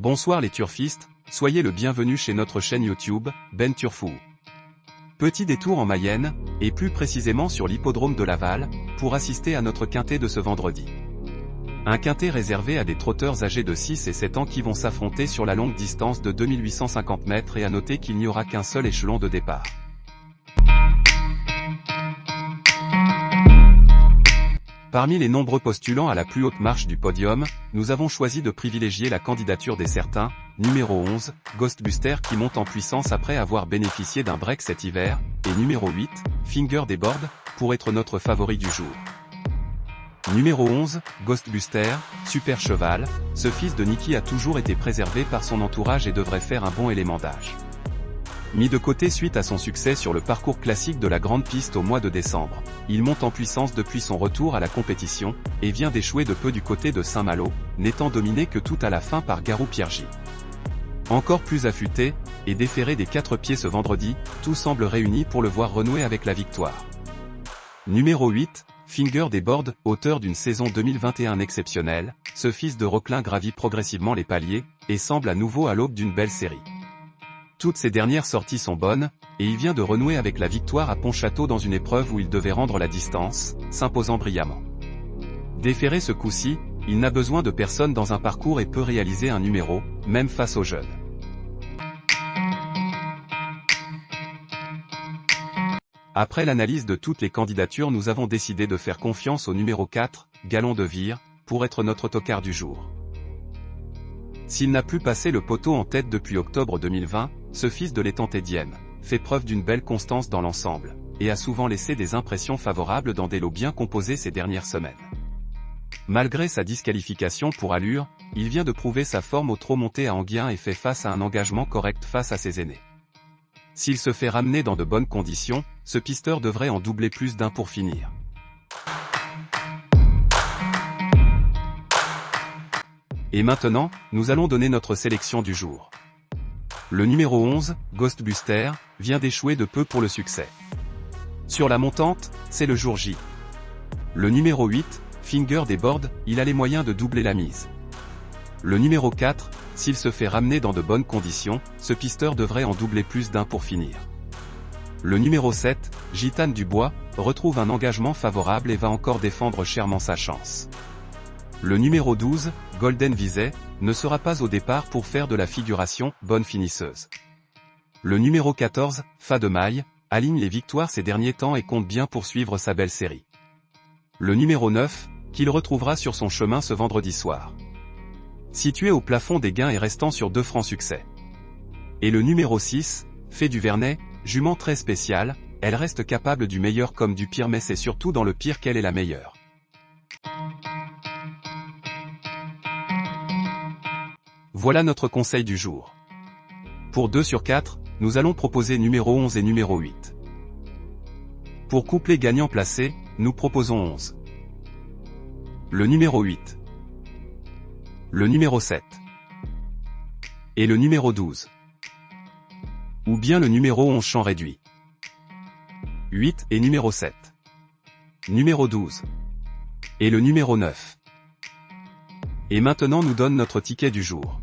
Bonsoir les turfistes, soyez le bienvenu chez notre chaîne YouTube, Ben Turfou. Petit détour en Mayenne, et plus précisément sur l'hippodrome de Laval, pour assister à notre quintet de ce vendredi. Un quintet réservé à des trotteurs âgés de 6 et 7 ans qui vont s'affronter sur la longue distance de 2850 mètres et à noter qu'il n'y aura qu'un seul échelon de départ. Parmi les nombreux postulants à la plus haute marche du podium, nous avons choisi de privilégier la candidature des certains, numéro 11, Ghostbuster qui monte en puissance après avoir bénéficié d'un break cet hiver, et numéro 8, Finger des Boards, pour être notre favori du jour. Numéro 11, Ghostbuster, super cheval, ce fils de Niki a toujours été préservé par son entourage et devrait faire un bon élément d'âge. Mis de côté suite à son succès sur le parcours classique de la grande piste au mois de décembre, il monte en puissance depuis son retour à la compétition, et vient d'échouer de peu du côté de Saint-Malo, n'étant dominé que tout à la fin par Garou Piergi. Encore plus affûté, et déféré des 4 pieds ce vendredi, tout semble réuni pour le voir renouer avec la victoire. Numéro 8, Finger des Boards, auteur d'une saison 2021 exceptionnelle, ce fils de Roquelin gravit progressivement les paliers, et semble à nouveau à l'aube d'une belle série. Toutes ces dernières sorties sont bonnes, et il vient de renouer avec la victoire à Pontchâteau dans une épreuve où il devait rendre la distance, s'imposant brillamment. Déféré ce coup-ci, il n'a besoin de personne dans un parcours et peut réaliser un numéro, même face aux jeunes. Après l'analyse de toutes les candidatures, nous avons décidé de faire confiance au numéro 4, Galon de Vire, pour être notre tocard du jour. S'il n'a plus passé le poteau en tête depuis octobre 2020, ce fils de l'étang Dième fait preuve d'une belle constance dans l'ensemble, et a souvent laissé des impressions favorables dans des lots bien composés ces dernières semaines. Malgré sa disqualification pour allure, il vient de prouver sa forme au trot monté à Enghien et fait face à un engagement correct face à ses aînés. S'il se fait ramener dans de bonnes conditions, ce pisteur devrait en doubler plus d'un pour finir. Et maintenant, nous allons donner notre sélection du jour. Le numéro 11, Ghostbuster, vient d'échouer de peu pour le succès. Sur la montante, c'est le jour J. Le numéro 8, Finger des Boards, il a les moyens de doubler la mise. Le numéro 4, s'il se fait ramener dans de bonnes conditions, ce pisteur devrait en doubler plus d'un pour finir. Le numéro 7, Gitane du Bois, retrouve un engagement favorable et va encore défendre chèrement sa chance. Le numéro 12, Golden Viset, ne sera pas au départ pour faire de la figuration, bonne finisseuse. Le numéro 14, Fa de Maille, aligne les victoires ces derniers temps et compte bien poursuivre sa belle série. Le numéro 9, qu'il retrouvera sur son chemin ce vendredi soir. Situé au plafond des gains et restant sur 2 francs succès. Et le numéro 6, Fée du Vernet, jument très spéciale, elle reste capable du meilleur comme du pire mais c'est surtout dans le pire qu'elle est la meilleure. Voilà notre conseil du jour. Pour 2 sur 4, nous allons proposer numéro 11 et numéro 8. Pour couplet gagnant placé, nous proposons 11. Le numéro 8. Le numéro 7. Et le numéro 12. Ou bien le numéro 11 champ réduit. 8 et numéro 7. Numéro 12. Et le numéro 9. Et maintenant nous donne notre ticket du jour.